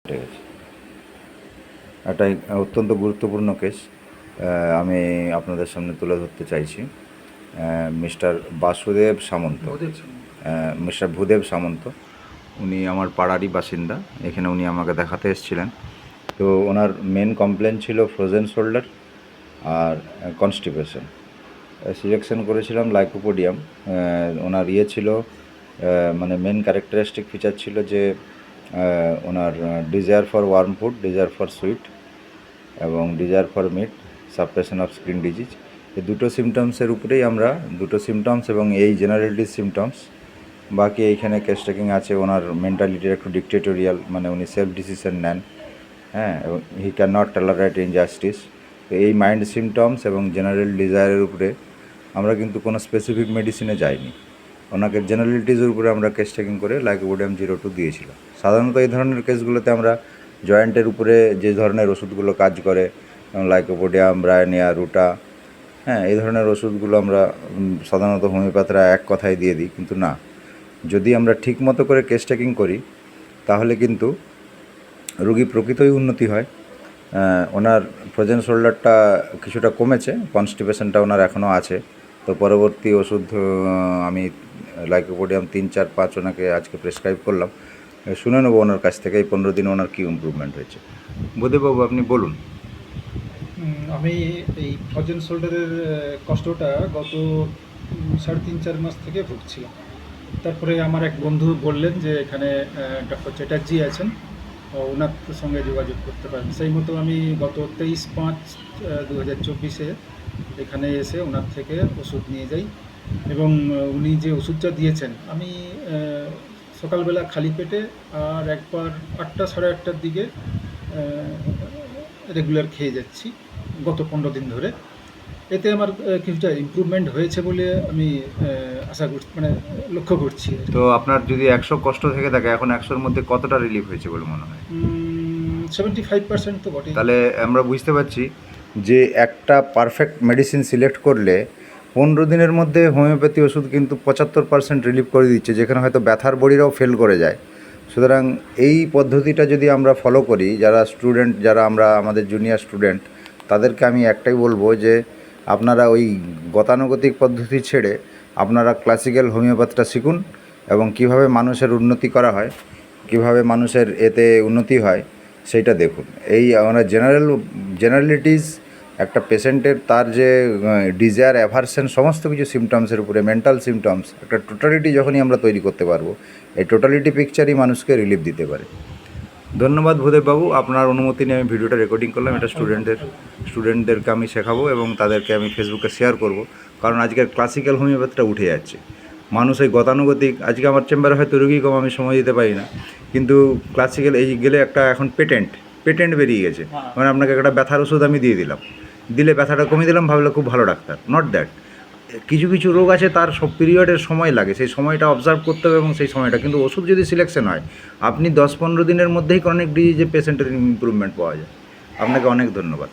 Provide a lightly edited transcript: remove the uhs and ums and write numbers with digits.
ঠিক আছে, একটা অত্যন্ত গুরুত্বপূর্ণ কেস আমি আপনাদের সামনে তুলে ধরতে চাইছি। মিস্টার বাসুদেব সামন্ত, মিস্টার ভূদেব সামন্ত, উনি আমার পাড়ারই বাসিন্দা। এখানে উনি আমাকে দেখাতে এসেছিলেন। তো ওনার মেন কমপ্লেন ছিল ফ্রোজেন শোল্ডার আর কনস্টিপেশন। সিলেকশন করেছিলাম লাইকোপোডিয়াম। ওনার ছিল মানে মেন ক্যারেক্টারিস্টিক ফিচার ছিল যে ওনার desire for warm food, desire for sweet এবং desire for meat, suppression of skin disease, এই দুটো সিমটমসের উপরেই আমরা দুটো সিমটমস এবং এই জেনারেলি সিমটমস। বাকি এইখানে কেস টেকিং আছে ওনার মেন্টালিটির একটু ডিকটেটোরিয়াল, মানে উনি সেলফ ডিসিশন নেন, হ্যাঁ, এবং he can not tolerate injustice. তো এই মাইন্ড সিমটমস এবং জেনারেল ডিজায়ারের উপরে আমরা কিন্তু কোনো স্পেসিফিক মেডিসিনে যাইনি। ওনাকে জেনারেলিটিজের উপরে আমরা কেস টেকিং করে লাইকোপোডিয়াম 0-2 দিয়েছিলাম। সাধারণত এই ধরনের কেসগুলোতে আমরা জয়েন্টের উপরে যে ধরনের ওষুধগুলো কাজ করে, যেমন লাইকোপোডিয়াম, ব্রায়োনিয়া, রুটা, হ্যাঁ, এই ধরনের ওষুধগুলো আমরা সাধারণত হোমিওপ্যাথরা এক কথায় দিয়ে দিই। কিন্তু না, যদি আমরা ঠিক মতো করে কেস টেকিং করি তাহলে কিন্তু রোগী প্রকৃতই উন্নতি হয়। ওনার ফ্রোজেন শোল্ডারটা কিছুটা কমেছে, কনস্টিপেশনটা ওনার এখনও আছে। তো পরবর্তী ওষুধ আমি লাইকোপোডিয়াম 3, 4, 5 ওনাকে আজকে প্রেসক্রাইব করলাম। শুনে নেবো ওনার কাছ থেকে এই 15 দিনে ওনার কী ইম্প্রুভমেন্ট হয়েছে। বুধেবাবু, আপনি বলুন। আমি এই ফ্রোজেন শোল্ডারের কষ্টটা গত 3.5-4 মাস থেকে ভুগছিলাম। তারপরে আমার এক বন্ধু বললেন যে এখানে ডক্টর চ্যাটার্জি আছেন, ওনার সঙ্গে যোগাযোগ করতে পারেন। সেই মতো আমি গত 23/5/2024 এখানে এসে ওনার থেকে ওষুধ নিয়ে যাই এবং উনি যে ওষুধটা দিয়েছেন আমি সকালবেলা খালি পেটে আর একবার 8টা সাড়ে 8টার দিকে রেগুলার খেয়ে যাচ্ছি গত 15 দিন ধরে। এতে আমার কিছুটা ইমপ্রুভমেন্ট হয়েছে বলে আমি আশা করছি, মানে লক্ষ্য করছি। তো আপনার যদি 100 কষ্ট থেকে থাকে, এখন 100-র মধ্যে কতটা রিলিফ হয়েছে বলে মনে হয়? 75% তো বটেই। তাহলে আমরা বুঝতে পারছি যে একটা পারফেক্ট মেডিসিন সিলেক্ট করলে 15 দিনের মধ্যে হোমিওপ্যাথি ওষুধ কিন্তু 75% রিলিফ করে দিচ্ছে, যেখানে হয়তো ব্যথার বড়িরাও ফেল করে যায়। সুতরাং এই পদ্ধতিটা যদি আমরা ফলো করি, যারা স্টুডেন্ট, যারা আমরা আমাদের জুনিয়র স্টুডেন্ট, তাদেরকে আমি একটাই বলবো যে আপনারা ওই গতানুগতিক পদ্ধতি ছেড়ে আপনারা ক্লাসিক্যাল হোমিওপ্যাথিটা শিখুন এবং কিভাবে মানুষের উন্নতি করা হয়, কিভাবে মানুষের এতে উন্নতি হয় সেইটা দেখুন। এই আমরা জেনারেলিটিস একটা পেশেন্টের তার যে ডিজায়ার, অ্যাভারশন, সমস্ত কিছু সিমটমসের উপরে মেন্টাল সিমটমস একটা টোটালিটি যখনই আমরা তৈরি করতে পারবো, এই টোটালিটি পিকচারই মানুষকে রিলিফ দিতে পারে। ধন্যবাদ ভূদেববাবু, আপনার অনুমতি নিয়ে আমি ভিডিওটা রেকর্ডিং করলাম। এটা স্টুডেন্টদেরকে আমি শেখাবো এবং তাদেরকে আমি ফেসবুকে শেয়ার করব, কারণ আজকের ক্লাসিক্যাল হোমিওপ্যাথিটা উঠে যাচ্ছে। মানুষ এই গতানুগতিক, আজকে আমার চেম্বারে হয়তো রোগী কম, আমি সময় দিতে পারি না, কিন্তু ক্লাসিক্যাল এই গেলে একটা এখন পেটেন্ট বেরিয়ে গেছে, মানে আপনাকে একটা ব্যথার ওষুধ আমি দিয়ে দিলাম, দিলে ব্যথাটা কমিয়ে দিলাম, ভাবলে খুব ভালো ডাক্তার। নট দ্যাট, কিছু কিছু রোগ আছে তার সব পিরিয়ডের সময় লাগে, সেই সময়টা অবজার্ভ করতে হবে এবং সেই সময়টা কিন্তু ওষুধ যদি সিলেকশন হয়, আপনি 10-15 দিনের মধ্যেই ক্রনিক ডিজিজে পেশেন্টের ইমপ্রুভমেন্ট পাওয়া যায়। আপনাকে অনেক ধন্যবাদ।